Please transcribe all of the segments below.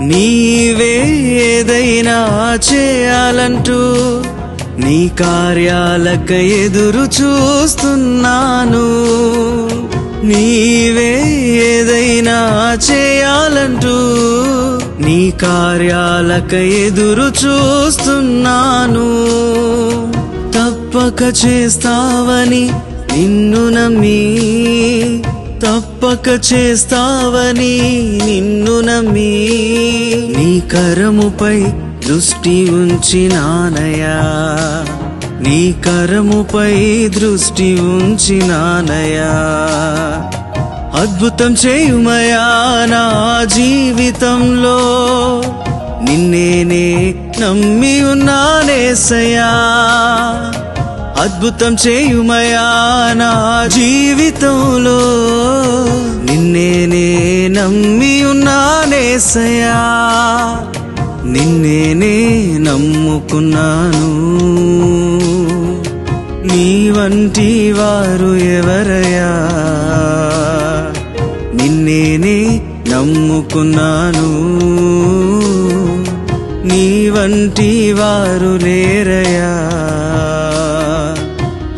నీవే ఏదైనా చేయాలంటూ నీ కార్యాలకై ఎదురు చూస్తున్నాను. నీవే ఏదైనా చేయాలంటూ నీ కార్యాలకై ఎదురు చూస్తున్నాను. తప్పక చేస్తావని నిన్ను నమ్మి, తప్పక చేస్తావని నిన్ను నమ్మి, నీ కరముపై దృష్టి ఉంచినానయా, నీ కరముపై దృష్టి ఉంచినానయా. అద్భుతం చేయుమయా నా జీవితంలో, నిన్నేనే నమ్మి ఉన్నానేసయ్యా. అద్భుతం చేయుమయా నా జీవితంలో, నిన్నేనే నమ్మి ఉన్నానేసయ్యా. నిన్నేనే నమ్ముకున్నాను. నీ వంటి వారు ఎవరయ్యా, నిన్నేనే నమ్ముకున్నాను. నీ వంటి వారు లేరయ్యా.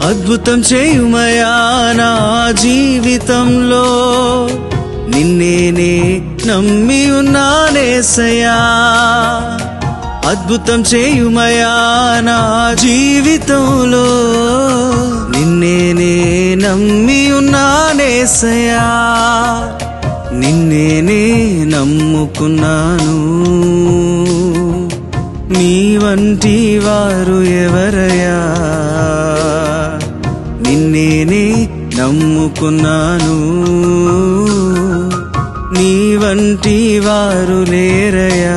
అద్భుతం చేయుమయా నా జీవితంలో, నిన్నేనే నమ్మి ఉన్నానేసయ్యా. అద్భుతం చేయుమయా నా జీవితంలో, నిన్నేనే నమ్మి ఉన్నానేసయ్యా. నిన్నేనే నమ్ముకున్నాను. నీ వంటి వారు ఎవరయ్యా, నిన్నేనే నమ్ముకున్నాను. నీ వంటి వారు లేరయ్యా.